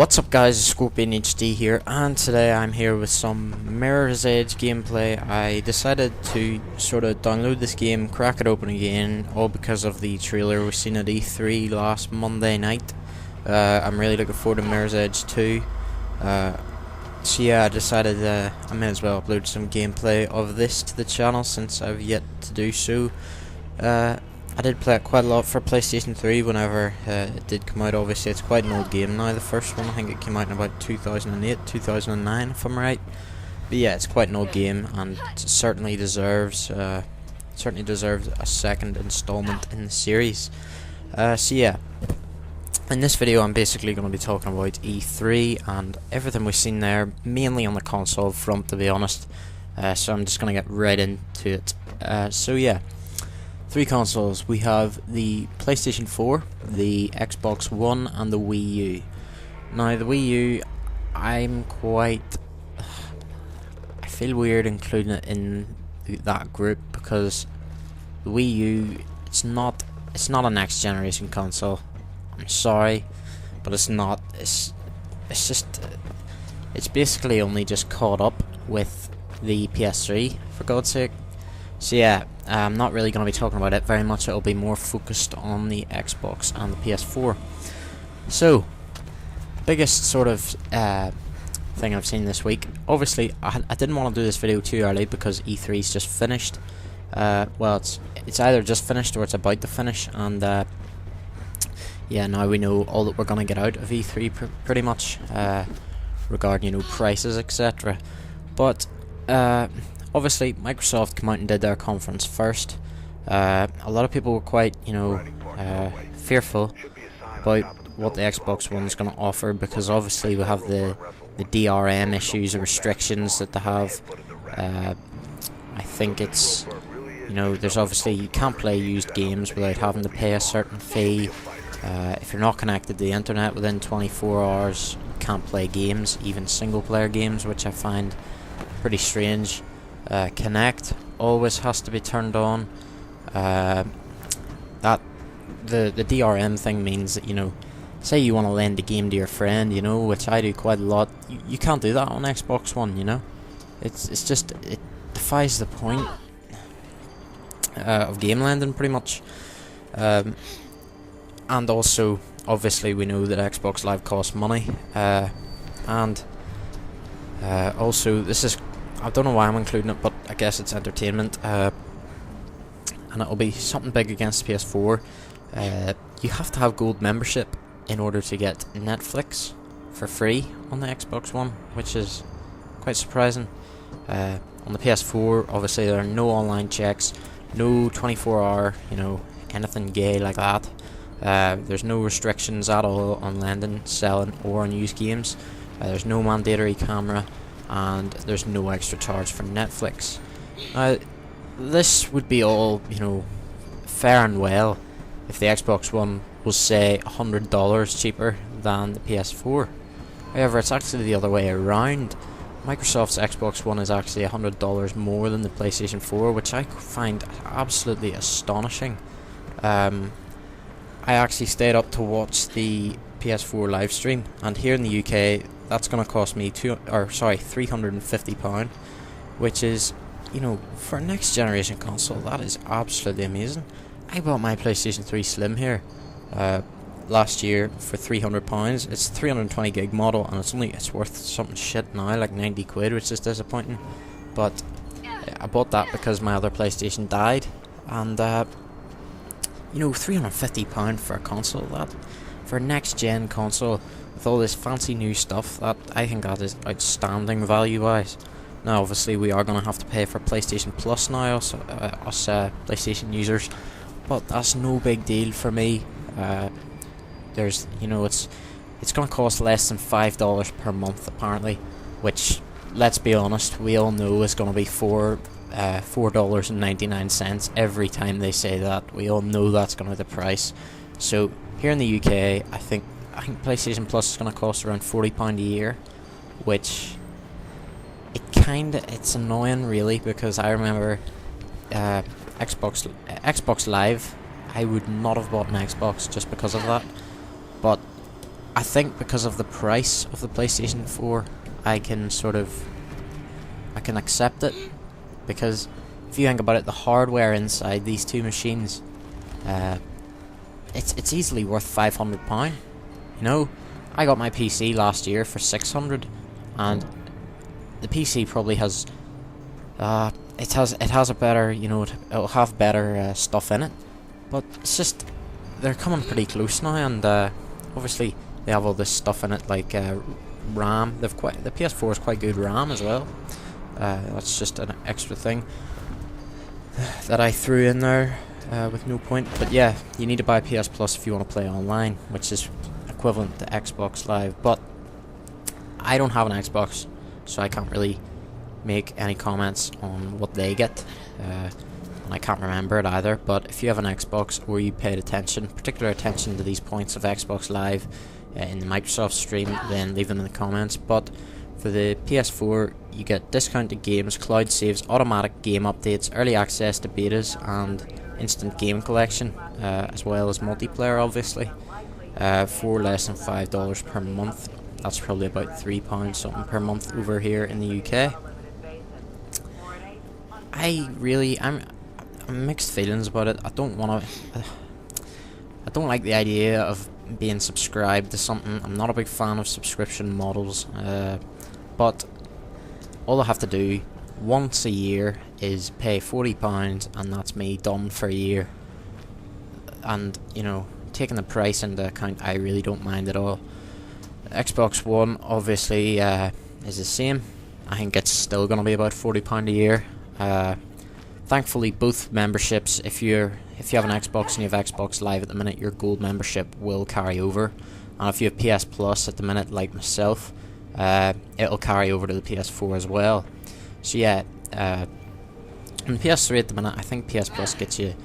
What's up guys, it's Scorpion HD here, and today I'm here with some Mirror's Edge gameplay. I decided to sort of download this game, crack it open again, all because of the trailer we seen at E3 last Monday night. I'm really looking forward to Mirror's Edge 2. So yeah, I decided I may as well upload some gameplay of this to the channel since I've yet to do so. I did play it quite a lot for PlayStation 3 whenever it did come out. Obviously it's quite an old game now. The first one I think it came out in about 2008, 2009 if I'm right. But yeah, it's quite an old game and it certainly deserves a second installment in the series. So yeah, in this video I'm basically going to be talking about E3 and everything we've seen there, mainly on the console front to be honest. So I'm just going to get right into it. So yeah. Three consoles. We have the PlayStation 4, the Xbox One, and the Wii U. Now, the Wii U, I feel weird including it in that group because the Wii U, it's not a next generation console. I'm sorry, but it's not. It's basically only just caught up with the PS3, for God's sake. So yeah, I'm not really going to be talking about it very much. It'll be more focused on the Xbox and the PS4. So, biggest sort of thing I've seen this week. Obviously, I didn't want to do this video too early because E3's just finished. Well, it's either just finished or it's about to finish, and yeah, now we know all that we're going to get out of E3 pretty much regarding prices, etc. But obviously, Microsoft came out and did their conference first. A lot of people were quite, fearful about what the Xbox One is going to offer because obviously we have the DRM issues, the restrictions that they have. I think it's, there's obviously you can't play used games without having to pay a certain fee. If you're not connected to the internet within 24 hours, you can't play games, even single player games, which I find pretty strange. Connect always has to be turned on. That the DRM thing means that say you want to lend a game to your friend, which I do quite a lot. You can't do that on Xbox One. It's just it defies the point of game lending pretty much. And also, obviously, we know that Xbox Live costs money. And also, this is. I don't know why I'm including it, but I guess it's entertainment, and it'll be something big against PS4. You have to have gold membership in order to get Netflix for free on the Xbox One, which is quite surprising. On the PS4, obviously there are no online checks, no 24-hour, anything gay like that. There's no restrictions at all on lending, selling, or on used games. There's no mandatory camera. And there's no extra charge for Netflix. This would be all, fair and well if the Xbox One was, say, $100 cheaper than the PS4. However, it's actually the other way around. Microsoft's Xbox One is actually $100 more than the PlayStation 4, which I find absolutely astonishing. I actually stayed up to watch the PS4 live stream, and here in the UK, that's going to cost me £350, which is, for a next generation console, that is absolutely amazing. I bought my PlayStation 3 Slim here last year for £300. It's a 320 gig model, and it's worth something shit now, like 90 quid, which is disappointing. But I bought that because my other PlayStation died, and £350 for a console, that for a next gen console. With all this fancy new stuff, that I think that is outstanding value-wise. Now, obviously, we are going to have to pay for PlayStation Plus now, us PlayStation users, but that's no big deal for me. There's, it's going to cost less than $5 per month apparently, which, let's be honest, we all know is going to be $4.99 every time they say that. We all know that's going to be the price. So here in the UK, I think PlayStation Plus is going to cost around £40 a year, which it's annoying really because I remember Xbox Live, I would not have bought an Xbox just because of that, but I think because of the price of the PlayStation 4, I can accept it, because if you think about it, the hardware inside these two machines, it's easily worth £500. You know, I got my PC last year for 600, and the PC probably has, it has a better, you know, it'll have better stuff in it, but it's just they're coming pretty close now, and obviously they have all this stuff in it like RAM. The PS4 has quite good RAM as well. That's just an extra thing that I threw in there with no point. But yeah, you need to buy PS Plus if you want to play online, which is equivalent to Xbox Live. But I don't have an Xbox, so I can't really make any comments on what they get. And I can't remember it either. But if you have an Xbox, or you paid particular attention to these points of Xbox Live in the Microsoft stream, then leave them in the comments. But for the PS4, you get discounted games, cloud saves, automatic game updates, early access to betas, and instant game collection, as well as multiplayer, obviously, for less than $5 per month. That's probably about £3 something per month over here in the UK. I'm mixed feelings about it. I don't like the idea of being subscribed to something. I'm not a big fan of subscription models, but all I have to do once a year is pay £40, and that's me done for a year. And, you know, taking the price into account, I really don't mind at all. Xbox One obviously is the same. I think it's still going to be about £40 a year. Thankfully, both memberships, if you have an Xbox and you have Xbox Live at the minute, your gold membership will carry over. And if you have PS Plus at the minute, like myself, it'll carry over to the PS4 as well. So yeah, on the PS3 at the minute, I think PS Plus gets you,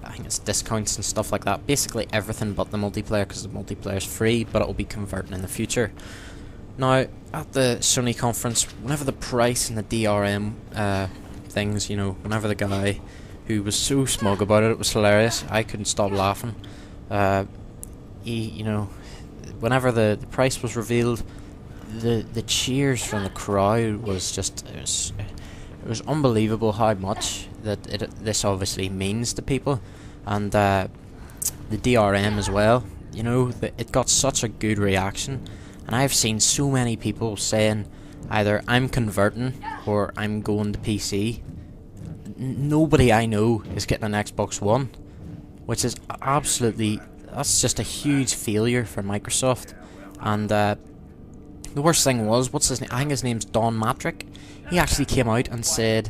I think it's discounts and stuff like that. Basically everything but the multiplayer, because the multiplayer is free, but it will be converting in the future. Now, at the Sony conference, whenever the price and the DRM things, you know, whenever the guy who was so smug about it, it was hilarious. I couldn't stop laughing. You know, whenever the price was revealed, the cheers from the crowd was just, it was unbelievable how much that this obviously means to people. And the DRM as well, you know, it got such a good reaction, and I've seen so many people saying either I'm converting or I'm going to PC. Nobody I know is getting an Xbox One, which is that's just a huge failure for Microsoft. And the worst thing was, what's his name? I think his name's Don Matrick. He actually came out and said,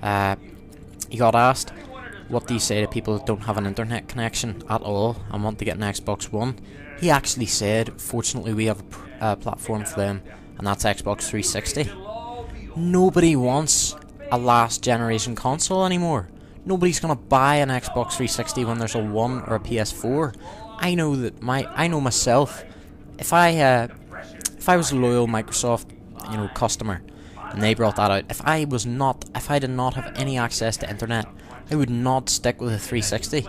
he got asked, what do you say to people that don't have an internet connection at all and want to get an Xbox One? He actually said, fortunately we have a platform for them, and that's Xbox 360. Nobody wants a last generation console anymore. Nobody's gonna buy an Xbox 360 when there's a One or a PS4. I know myself. If I was a loyal Microsoft, you know, customer, and they brought that out, if I did not have any access to internet, I would not stick with a 360.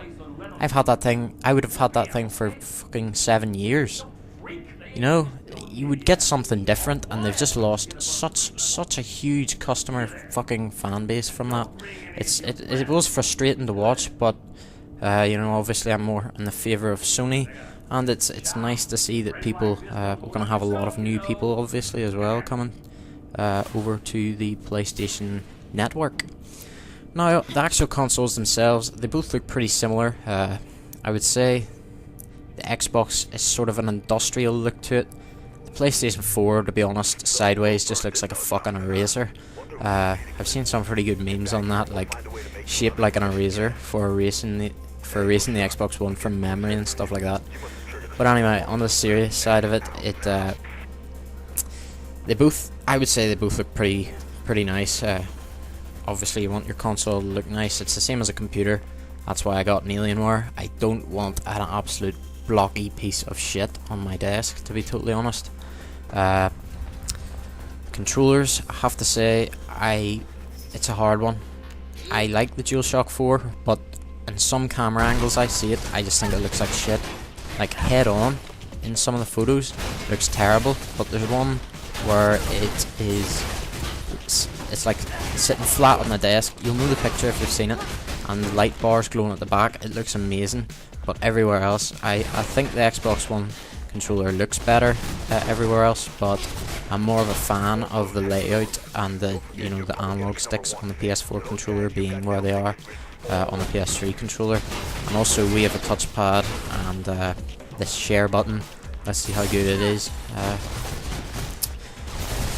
I would have had that thing for fucking 7 years. You know, you would get something different, and they've just lost such a huge customer fucking fan base from that. It was frustrating to watch, but you know, obviously I'm more in the favour of Sony, and it's nice to see that people we're gonna have a lot of new people obviously as well coming over to the PlayStation network. Now, the actual consoles themselves, they both look pretty similar. I would say the Xbox is sort of an industrial look to it. The PlayStation 4, to be honest, sideways just looks like a fucking eraser. I've seen some pretty good memes on that, like shaped like an eraser for erasing the Xbox One from memory and stuff like that. But anyway, on the serious side of it, I would say they both look pretty nice. Obviously, you want your console to look nice. It's the same as a computer. That's why I got an Alienware. I don't want an absolute blocky piece of shit on my desk, to be totally honest. Controllers, I have to say, it's a hard one. I like the DualShock 4, but in some camera angles I see it, I just think it looks like shit. Like head on, in some of the photos looks terrible, but there's one where it's like sitting flat on the desk. You'll know the picture if you've seen it, and the light bars glowing at the back. It looks amazing. But everywhere else, I think the Xbox One controller looks better everywhere else, but I'm more of a fan of the layout and the the analog sticks on the PS4 controller being where they are on the PS3 controller. And also we have a touchpad and this share button. Let's see how good it is.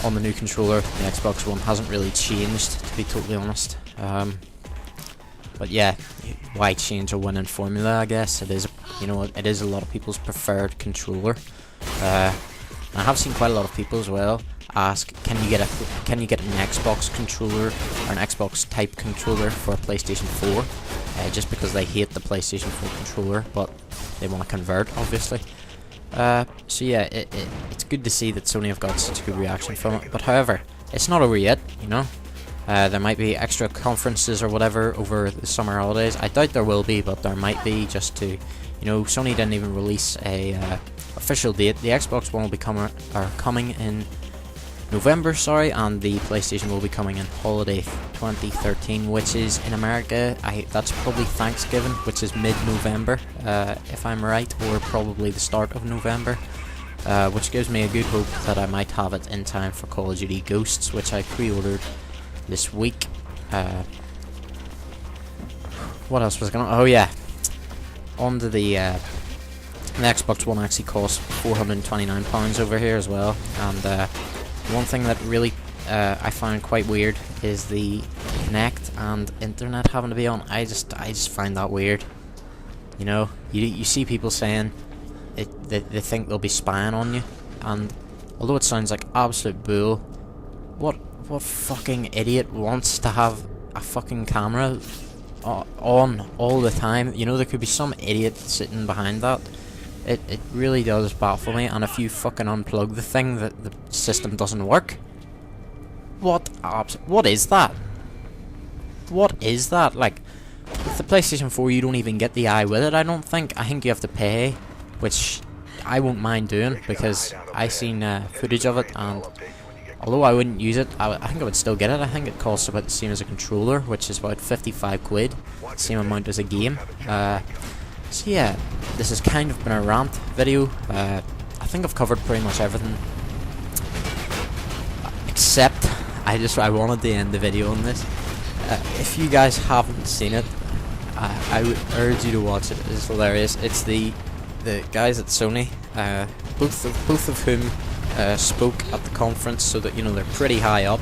On the new controller, the Xbox One hasn't really changed, to be totally honest. But yeah, why change a winning formula? I guess it is. It is a lot of people's preferred controller. I have seen quite a lot of people as well ask, can you get an Xbox controller or an Xbox type controller for a PlayStation 4? Just because they hate the PlayStation 4 controller, but they want to convert, obviously. So yeah, it's good to see that Sony have got such a good reaction from it. But however, it's not over yet. There might be extra conferences or whatever over the summer holidays. I doubt there will be, but there might be, just to, Sony didn't even release a official date. The Xbox One will be coming in November, and the PlayStation will be coming in holiday 2013, which is in America, that's probably Thanksgiving, which is mid-November, if I'm right, or probably the start of November, which gives me a good hope that I might have it in time for Call of Duty Ghosts, which I pre-ordered this week. What else was going on? Oh yeah, onto the Xbox One actually costs £429 over here as well, and one thing that really I found quite weird is the Kinect and internet having to be on. I just find that weird. You see people saying they think they'll be spying on you, and although it sounds like absolute bull, what fucking idiot wants to have a fucking camera on all the time? There could be some idiot sitting behind that. It really does baffle me. And if you fucking unplug the thing, the system doesn't work. What is that? What is that? Like, with the PlayStation 4 you don't even get the eye with it, I don't think. I think you have to pay, which I won't mind doing, because I seen footage of it, and although I wouldn't use it, I think I would still get it. I think it costs about the same as a controller, which is about 55 quid, same amount as a game. So yeah, this has kind of been a rant video. I think I've covered pretty much everything, except I wanted to end the video on this. If you guys haven't seen it, I would urge you to watch it. It's hilarious. It's the guys at Sony, both of whom spoke at the conference, so that they're pretty high up.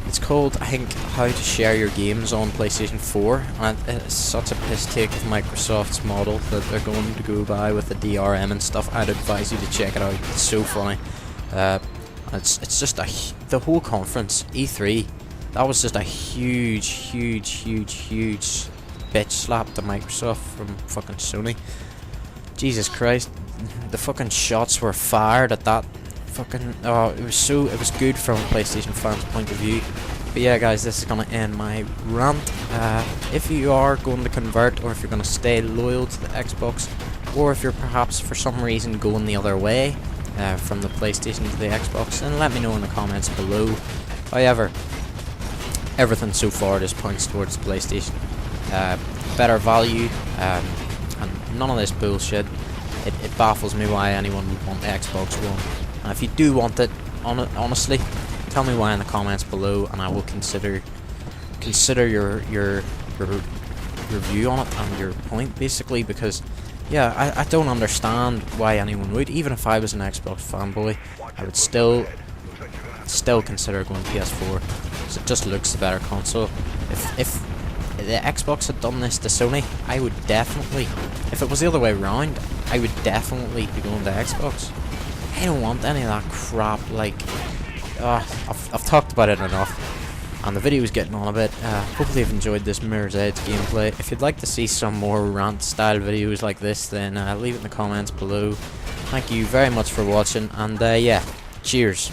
It's called, I think, How to Share Your Games on PlayStation 4, and it's such a piss take of Microsoft's model that they're going to go by with the DRM and stuff. I'd advise you to check it out. It's so funny. It's just the whole conference, E3, that was just a huge bitch slap to Microsoft from fucking Sony. Jesus Christ, the fucking shots were fired at that fucking, it was good from a PlayStation fan's point of view. But yeah guys, this is gonna end my rant. If you are going to convert, or if you're gonna stay loyal to the Xbox, or if you're perhaps for some reason going the other way, from the PlayStation to the Xbox, then let me know in the comments below. However, everything so far just points towards the PlayStation. Better value, and none of this bullshit. It baffles me why anyone would want the Xbox One. And if you do want it, honestly, tell me why in the comments below, and I will consider your view on it and your point, basically. Because yeah, I don't understand why anyone would. Even if I was an Xbox fanboy, I would still consider going PS4, because it just looks the better console. If the Xbox had done this to Sony, I would definitely, if it was the other way around, I would definitely be going to Xbox. I don't want any of that crap. Like, I've talked about it enough, and the video is getting on a bit. Hopefully you've enjoyed this Mirror's Edge gameplay. If you'd like to see some more rant style videos like this, then leave it in the comments below. Thank you very much for watching, and yeah, cheers.